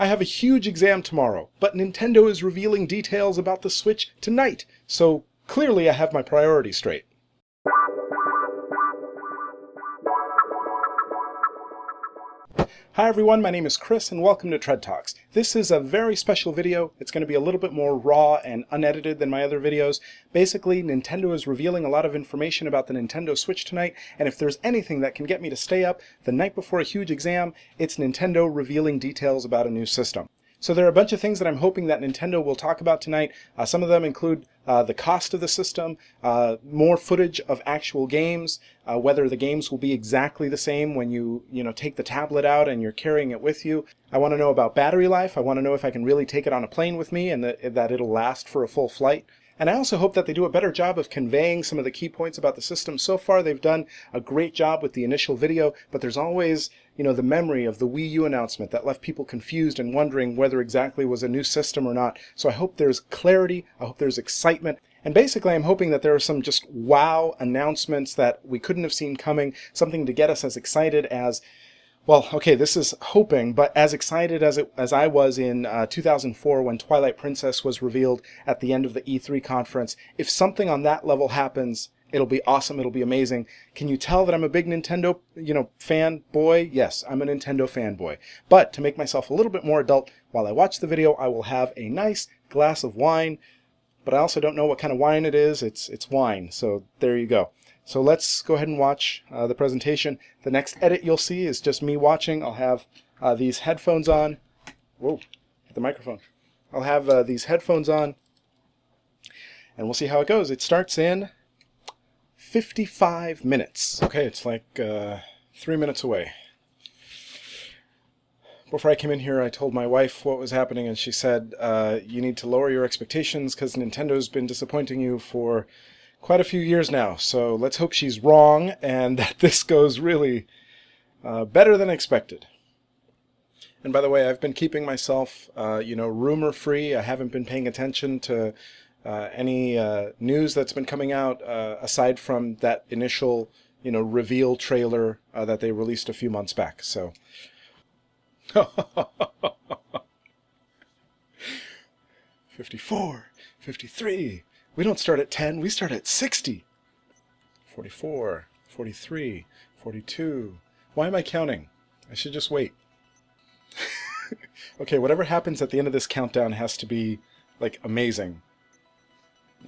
I have a huge exam tomorrow, but Nintendo is revealing details about the Switch tonight, so clearly I have my priorities straight. Hi everyone, my name is Chris and welcome to Tread Talks. This is a very special video. It's going to be a little bit more raw and unedited than my other videos. Basically, Nintendo is revealing a lot of information about the Nintendo Switch tonight, and if there's anything that can get me to stay up the night before a huge exam, it's Nintendo revealing details about a new system. So there are a bunch of things that I'm hoping that Nintendo will talk about tonight. Some of them include the cost of the system, more footage of actual games, whether the games will be exactly the same when you take the tablet out and you're carrying it with you. I want to know about battery life. I want to know if I can really take it on a plane with me and that it'll last for a full flight. And I also hope that they do a better job of conveying some of the key points about the system. So far, they've done a great job with the initial video, but there's always, the memory of the Wii U announcement that left people confused and wondering whether exactly was a new system or not. So I hope there's clarity, I hope there's excitement, and basically I'm hoping that there are some just wow announcements that we couldn't have seen coming, something to get us as excited as, well, okay, this is hoping, but as excited as I was in 2004 when Twilight Princess was revealed at the end of the E3 conference. If something on that level happens, it'll be awesome, it'll be amazing. Can you tell that I'm a big Nintendo, fanboy? Yes, I'm a Nintendo fanboy. But to make myself a little bit more adult, while I watch the video, I will have a nice glass of wine, but I also don't know what kind of wine it is. It's wine, so there you go. So let's go ahead and watch the presentation. The next edit you'll see is just me watching. I'll have these headphones on. Whoa, hit the microphone. I'll have these headphones on, and we'll see how it goes. It starts in 55 minutes. Okay, it's like 3 minutes away. Before I came in here, I told my wife what was happening, and she said, you need to lower your expectations because Nintendo's been disappointing you for quite a few years now, so let's hope she's wrong and that this goes really better than expected. And by the way, I've been keeping myself, rumor-free. I haven't been paying attention to any news that's been coming out aside from that initial, reveal trailer that they released a few months back. So, 54, 53. We don't start at 10, we start at 60. 44, 43, 42. Why am I counting? I should just wait. Okay, whatever happens at the end of this countdown has to be, amazing.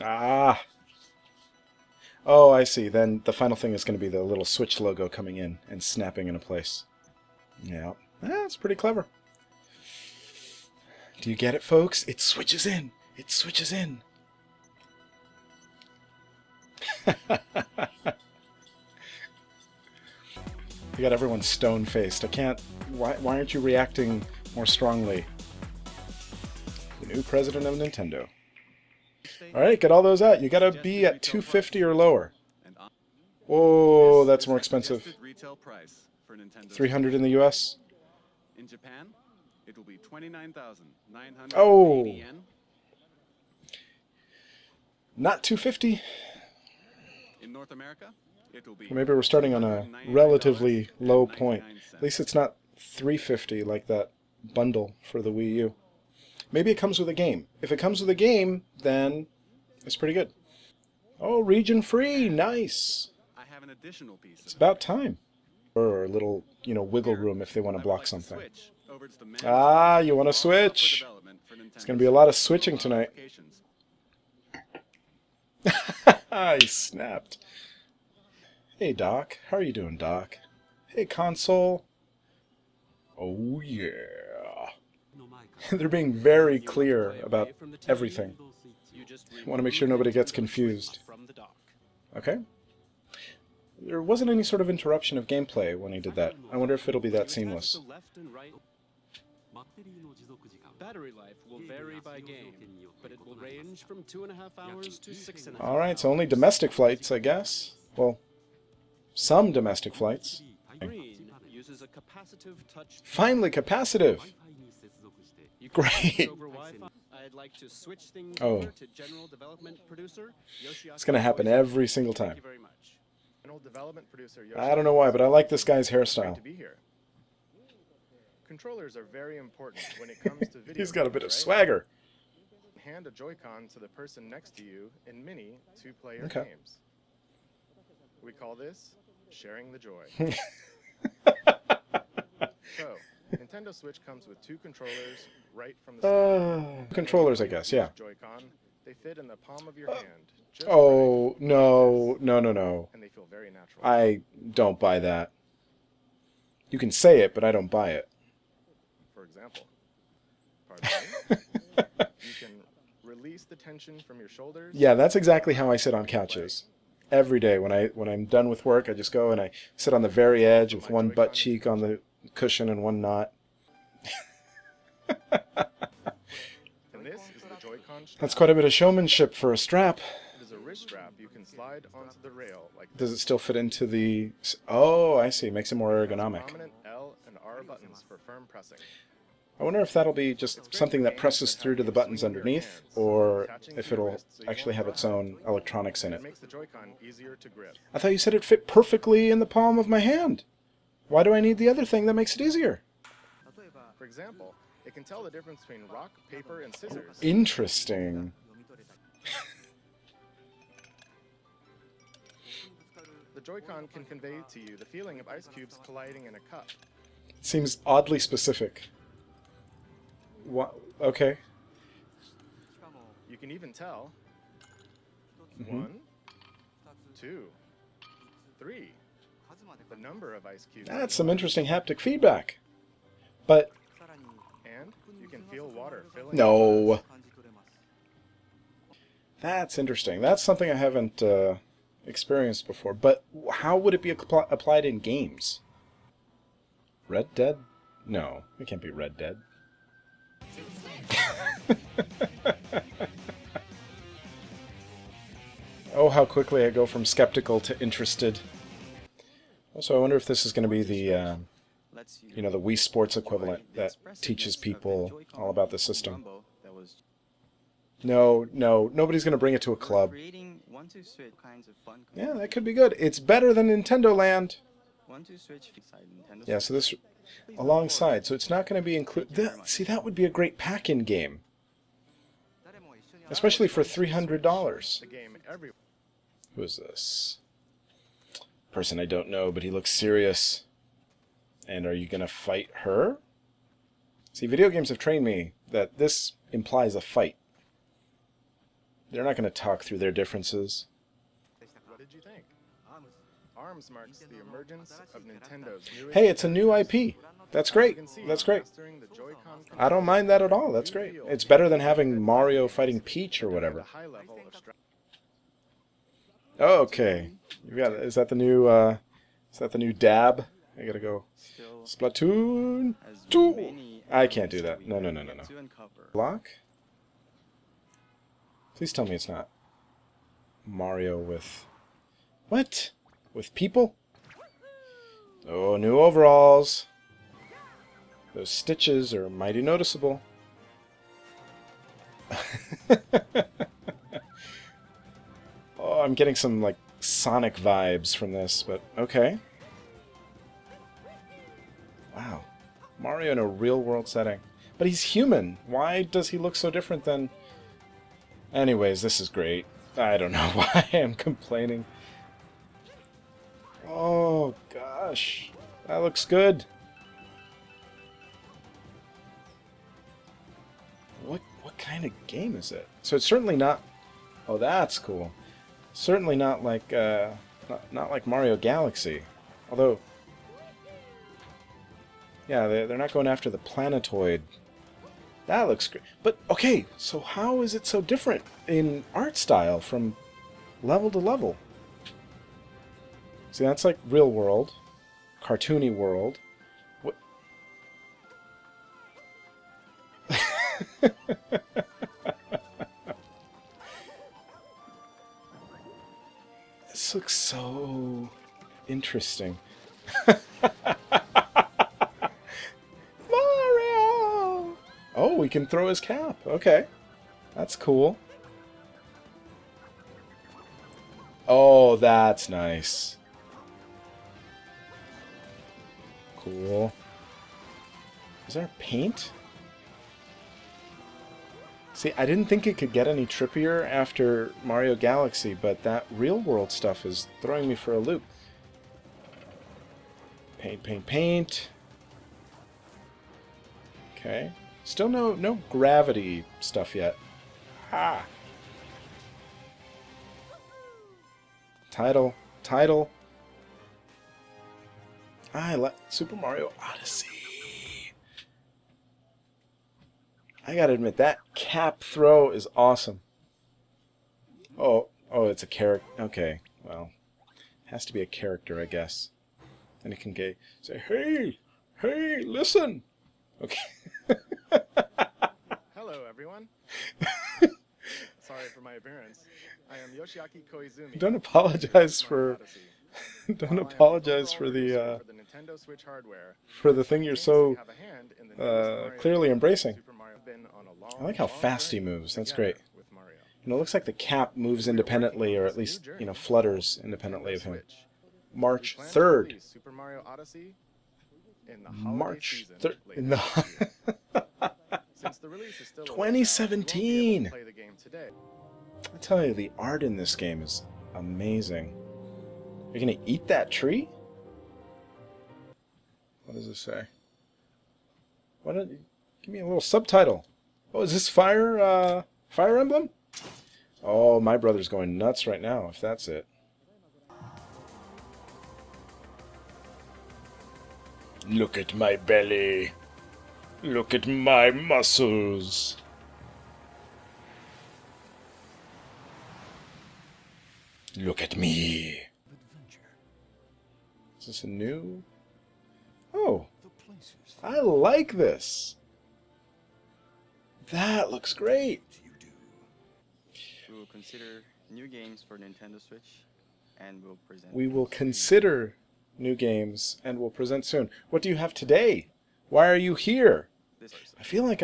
Ah! Oh, I see. Then the final thing is going to be the little Switch logo coming in and snapping into place. Yeah, that's pretty clever. Do you get it, folks? It switches in! It switches in! You got everyone stone-faced. I can't... Why aren't you reacting more strongly? The new president of Nintendo. Alright, get all those out. You gotta be at 250 or lower. Whoa, that's more expensive. 300 in the US? In Japan, it will be 29,980 Oh! yen. Not 250? In North America, it will be Maybe we're starting on a relatively low point. At least it's not 350 like that bundle for the Wii U. Maybe it comes with a game. If it comes with a game, then it's pretty good. Oh, region free! Nice! I have an additional piece. It's about time. Or a little, wiggle room if they want to block something. Ah, you want to switch? It's going to be a lot of switching tonight. He snapped. Hey, Doc. How are you doing, Doc? Hey, console. Oh, yeah. They're being very clear about everything. I want to make sure nobody gets confused. Okay. There wasn't any sort of interruption of gameplay when he did that. I wonder if it'll be that seamless. Battery life will vary by game, but it will range from 2.5 hours to 6.5 hours. Alright, so only domestic flights, I guess. Well, some domestic flights. Green uses a capacitive touch. Finally, capacitive! Great! I'd like to switch things Oh. over to General Development Producer Yoshiaki. It's going to happen every single Thank time. you very much. Development producer I don't know why, but I like this guy's Great hairstyle. to be here. controllers are very important when it comes to video He's got a bit of games, right? swagger. Hand a Joy-Con to the person next to you in mini two-player Okay. games. We call this sharing the joy. So, Nintendo Switch comes with two controllers right from the start. Controllers, I guess, yeah. Joy-Con, they fit in the palm of your hand. Just Oh, right, no, like this, no, no, no. and they feel very natural. I don't buy that. You can say it, but I don't buy it. For example, pardon me, you can release the tension from your shoulders. Yeah, that's exactly how I sit on couches. Every day when I'm done with work, I just go and I sit on the very edge with one butt cheek on the cushion and one not. And this is the Joy-Con strap. That's quite a bit of showmanship for a strap. It is a wrist strap you can slide onto the rail like Does it still fit into the... Oh, I see. Makes it more ergonomic. prominent L and R buttons for firm pressing. I wonder if that'll be just something that presses through to the buttons underneath, or if it'll actually have its own electronics in It it. makes the Joy-Con easier to grip. I thought you said it fit perfectly in the palm of my hand. Why do I need the other thing that makes it easier? For example, it can tell the difference between rock, paper, and scissors. Interesting. The Joy-Con can convey to you the feeling of ice cubes colliding in a cup. It seems oddly specific. What? Okay. You can even tell Mm-hmm. 1, 2, 3, the number of ice cubes. That's some interesting haptic feedback. But And you can feel water filling. no. That's interesting. That's something I haven't experienced before. But how would it be applied in games? Red Dead? No, it can't be Red Dead. Oh, how quickly I go from skeptical to interested. Also, I wonder if this is going to be the, you know, the Wii Sports equivalent that teaches people all about the system. No, no, nobody's going to bring it to a club. Yeah, that could be good. It's better than Nintendo Land. Yeah, so this alongside, so it's not going to be included. See, that would be a great pack-in game, especially for $300. The game every Who is this? Person I don't know, but he looks serious. And are you going to fight her? See, video games have trained me that this implies a fight. They're not going to talk through their differences. What did you think? ARMS marks the emergence of Nintendo's newest. Hey, it's a new IP. That's great. You can see That's great. mastering the Joy-Con I don't mind that at all. That's great. It's better than having Mario fighting Peach or whatever. The high level of Okay. You got, is that the new dab? I gotta go. Splatoon 2. I can't do that. No, no, no, no, no. Block? Please tell me it's not Mario with... What? With people? Oh, new overalls. Those stitches are mighty noticeable. Oh, I'm getting some, like, Sonic vibes from this, but okay. Wow. Mario in a real-world setting. But he's human. Why does he look so different than... Anyways, this is great. I don't know why I'm complaining. Oh, gosh. That looks good. What kind of game is it? So it's certainly not... Oh, that's cool. Certainly not like, not like Mario Galaxy. Although... Yeah, they're not going after the planetoid. That looks great. But, okay, so how is it so different in art style from level to level? See, that's like real world, cartoony world. What? This looks so interesting. Mario! Oh, we can throw his cap. Okay. That's cool. Oh, that's nice. Cool. Is there paint? See, I didn't think it could get any trippier after Mario Galaxy, but that real-world stuff is throwing me for a loop. Paint, paint, paint. Okay. Still no gravity stuff yet. Ah! Title. Title. I like Super Mario Odyssey. I gotta admit, that cap throw is awesome. Oh, it's a character. Okay, well, has to be a character, I guess. And it can say, hey, listen. Okay. Hello, everyone. Sorry for my appearance. I am Yoshiaki Koizumi. Don't apologize Super Mario for. Odyssey. Don't While I am apologize overall for producer the for Nintendo Switch hardware, for the thing you're thanks so to have a hand in the newest Mario clearly game, embracing. Super Mario has been on a long, I like how long fast he journey moves. That's together great. with Mario. You know, it looks like the cap moves independently, or at least, you know, flutters independently of him. Switch. March We plan to 3rd. release Super Mario Odyssey in the holiday March season 3rd. later In this year. the Since the release is still a ways out, 2017. you won't be able to play the game today. I tell you, the art in this game is amazing. You're gonna eat that tree? What does it say? Why don't you give me a little subtitle? Oh, is this Fire Emblem? Oh, my brother's going nuts right now, if that's it. Look at my belly. Look at my muscles. Look at me. Is this a new? Oh, I like this. That looks great. We will consider new games for Nintendo Switch, and we'll present. We will consider new games and we'll present soon. What do you have today? Why are you here? This person. I feel like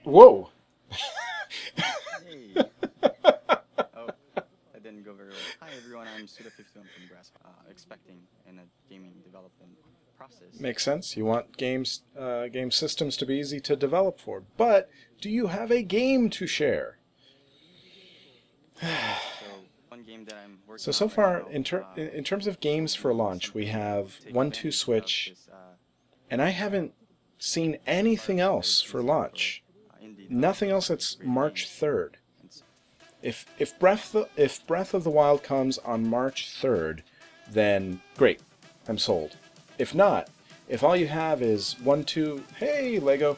Whoa! Hey. Oh, that didn't go very well. Hi everyone, I'm Suda51 from Grass. Expecting in a gaming development process. Makes sense. You want game systems to be easy to develop for. But do you have a game to share? So one game that I'm working So on far, right now, in terms of games for launch, we have 1-2 Switch, and I haven't seen anything else for launch. Nothing else that's March 3rd. If Breath of the Wild comes on March 3rd, then great, I'm sold. If not, if all you have is 1-2, hey Lego,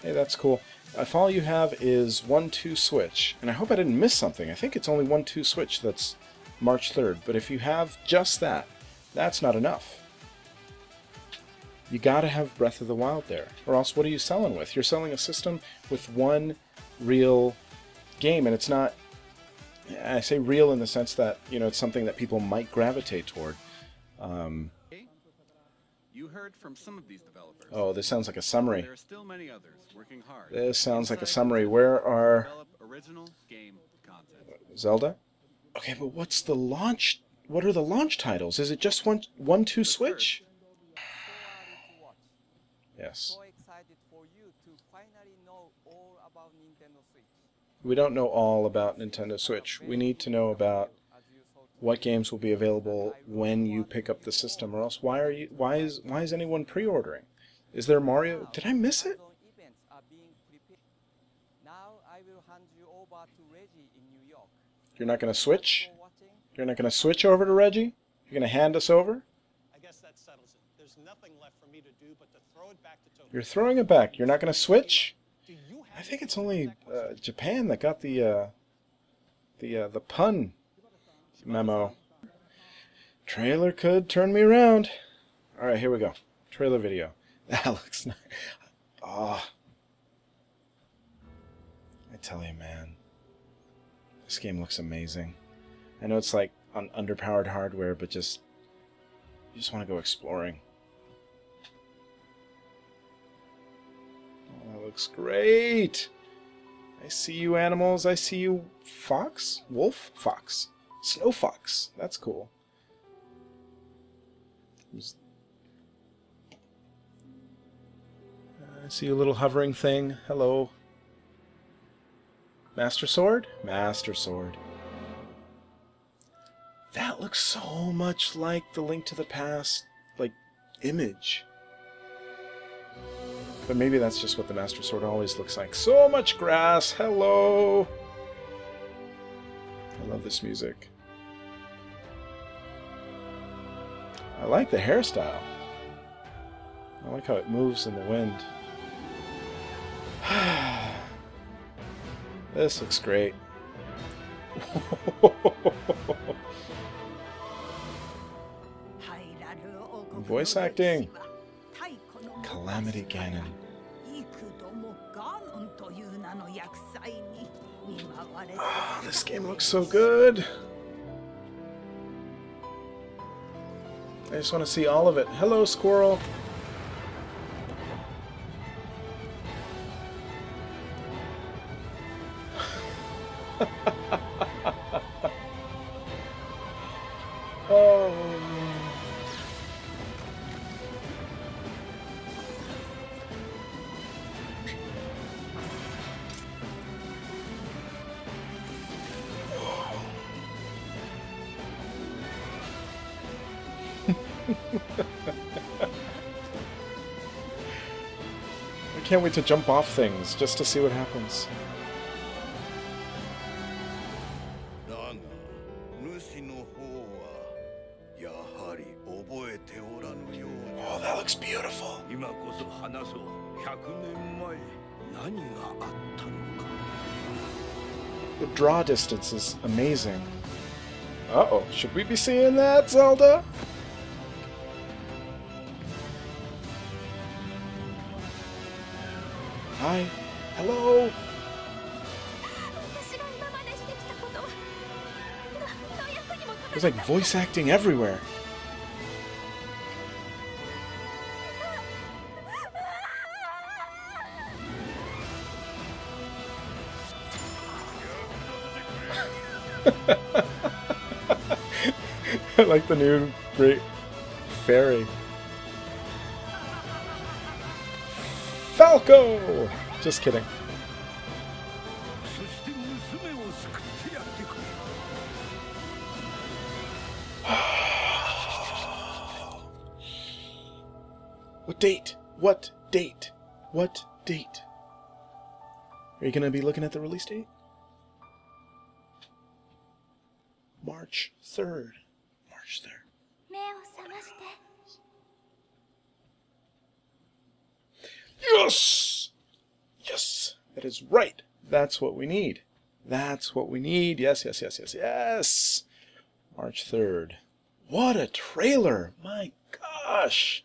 hey, that's cool. If all you have is 1-2 Switch, and I hope I didn't miss something. I think it's only 1-2 Switch that's March 3rd. But if you have just that, that's not enough. You gotta have Breath of the Wild there, or else what are you selling with? You're selling a system with one real game, and it's not. I say real in the sense that, you know, it's something that people might gravitate toward. You heard from some of these developers. Oh, this sounds like a summary. There are still many others working hard. This sounds like a inside summary. Nintendo Where to are develop original game content. Zelda? Okay, but what's the launch? What are the launch titles? Is it just 1-2 Switch? Yes. So excited for you to finally know all about Nintendo Switch. We don't know all about Nintendo Switch. We need to know about what games will be available when you pick up the system, or else why is anyone pre-ordering? Is there Mario? Did I miss it? Events are being prepared. Now I will hand you over to Reggie in New York. You're not going to switch? For watching. You're not going to switch over to Reggie? You're going to hand us over? I guess that settles it. There's nothing left for me to do but to throw it back to Tokyo. You're throwing it back. You're not going to switch? Do you have I think it's only Japan that got the pun memo. Trailer could turn me around. All right, here we go. Trailer video. That looks nice. Oh, I tell you, man, this game looks amazing. I know it's like on underpowered hardware, but you just want to go exploring. Oh, that looks great. I see you, animals. I see you, fox, wolf, fox, snow fox. That's cool. I see a little hovering thing. Hello. Master Sword? Master Sword. That looks so much like the Link to the Past, like, image. But maybe that's just what the Master Sword always looks like. So much grass! Hello! I love this music. I like the hairstyle. I like how it moves in the wind. This looks great. Voice acting. Calamity Ganon. Oh, this game looks so good. I just want to see all of it. Hello, squirrel. Oh. I can't wait to jump off things just to see what happens. Oh, that looks beautiful. The draw distance is amazing. Uh-oh, should we be seeing that, Zelda? Hi. Hello. There's like voice acting everywhere. I like the new great fairy. Falco! Just kidding. What date? What date? What date? Are you going to be looking at the release date? March 3rd. March 3rd. Yes! Yes! That is right. That's what we need. That's what we need. Yes, yes, yes, yes, yes! March 3rd. What a trailer! My gosh!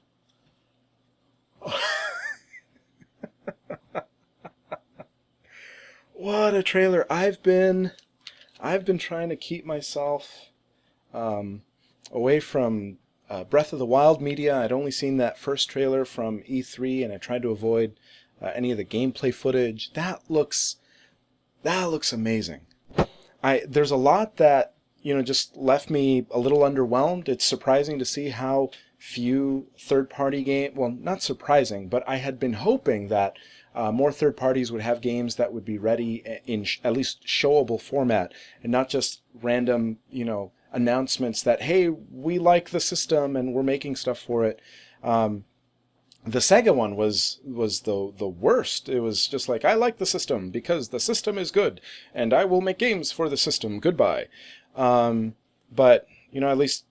What a trailer! I've been trying to keep myself away from Breath of the Wild media. I'd only seen that first trailer from E3, and I tried to avoid any of the gameplay footage. That looks amazing. There's a lot that just left me a little underwhelmed. It's surprising to see how few third-party game. Well, not surprising, but I had been hoping that more third parties would have games that would be ready in at least showable format, and not just random, announcements that, hey, we like the system and we're making stuff for it. The Sega one was the worst. It was just like, I like the system because the system is good, and I will make games for the system. Goodbye. But at least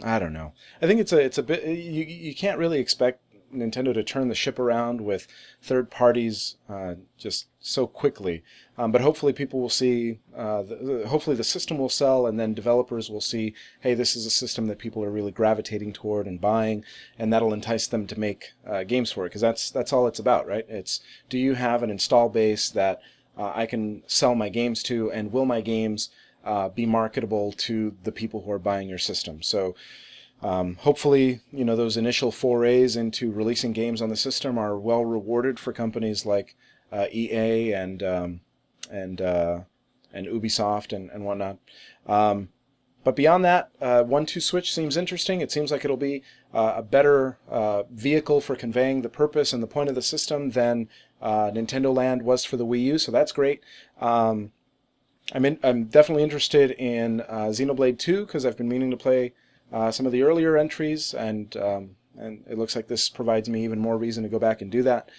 I don't know. I think it's a bit. You can't really expect Nintendo to turn the ship around with third parties just so quickly. But hopefully people will see, hopefully the system will sell, and then developers will see, hey, this is a system that people are really gravitating toward and buying, and that'll entice them to make games for it, because that's all it's about, right? It's, do you have an install base that I can sell my games to, and will my games be marketable to the people who are buying your system? So hopefully, those initial forays into releasing games on the system are well rewarded for companies like EA and Ubisoft and whatnot. But beyond that, 1-2 Switch seems interesting. It seems like it'll be a better vehicle for conveying the purpose and the point of the system than Nintendo Land was for the Wii U, so that's great. I'm definitely interested in Xenoblade 2 because I've been meaning to play some of the earlier entries, and it looks like this provides me even more reason to go back and do that.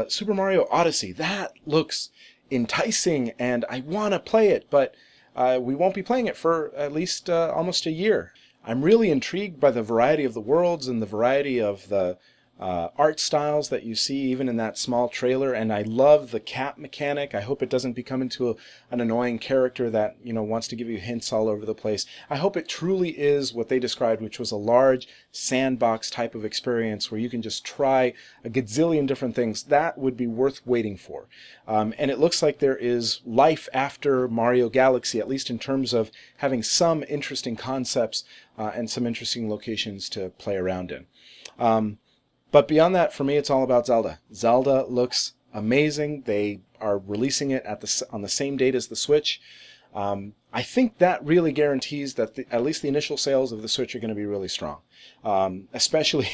Super Mario Odyssey, that looks enticing, and I want to play it, but we won't be playing it for at least almost a year. I'm really intrigued by the variety of the worlds and the variety of the art styles that you see even in that small trailer, and I love the cap mechanic. I hope it doesn't become into an annoying character that, you know, wants to give you hints all over the place. I hope it truly is what they described, which was a large sandbox type of experience where you can just try a gazillion different things. That would be worth waiting for. And it looks like there is life after Mario Galaxy, at least in terms of having some interesting concepts and some interesting locations to play around in. But beyond that, for me, it's all about Zelda. Zelda looks amazing. They are releasing it on the same date as the Switch. I think that really guarantees that at least the initial sales of the Switch are going to be really strong. Especially,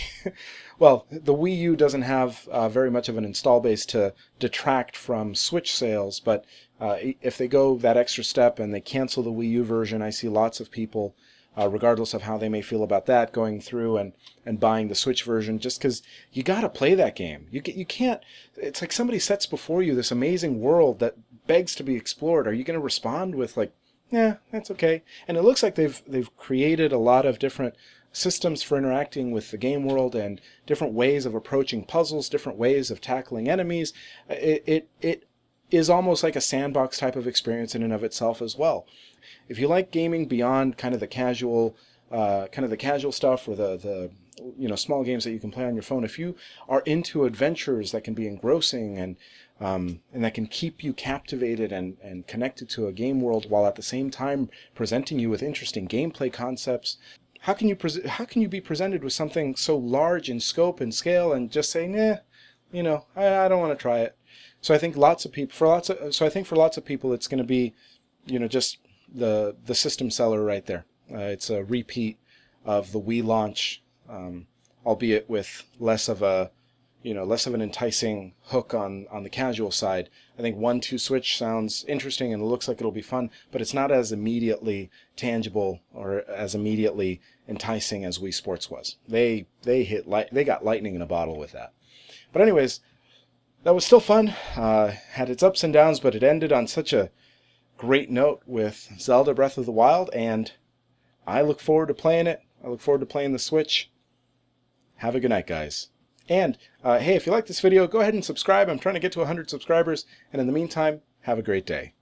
well, the Wii U doesn't have very much of an install base to detract from Switch sales, but if they go that extra step and they cancel the Wii U version, I see lots of people, regardless of how they may feel about that, going through and buying the Switch version, just because you got to play that game. You can't, it's like somebody sets before you this amazing world that begs to be explored. Are you going to respond with like, yeah, that's okay? And it looks like they've created a lot of different systems for interacting with the game world and different ways of approaching puzzles, different ways of tackling enemies. It is almost like a sandbox type of experience in and of itself as well. If you like gaming beyond kind of the casual stuff, or the small games that you can play on your phone, if you are into adventures that can be engrossing and that can keep you captivated and connected to a game world while at the same time presenting you with interesting gameplay concepts, how can you be presented with something so large in scope and scale and just say, nah, I don't want to try it? So I think for lots of people it's going to be, just the system seller right there. It's a repeat of the Wii launch, albeit with less of an enticing hook on the casual side. I think 1-2 Switch sounds interesting and it looks like it'll be fun, but it's not as immediately tangible or as immediately enticing as Wii Sports was. They got lightning in a bottle with that. But anyways, that was still fun. Had its ups and downs, but it ended on such a great note with Zelda Breath of the Wild, and I look forward to playing it. I look forward to playing the Switch. Have a good night, guys. And hey, if you like this video, go ahead and subscribe. I'm trying to get to 100 subscribers, and in the meantime, have a great day.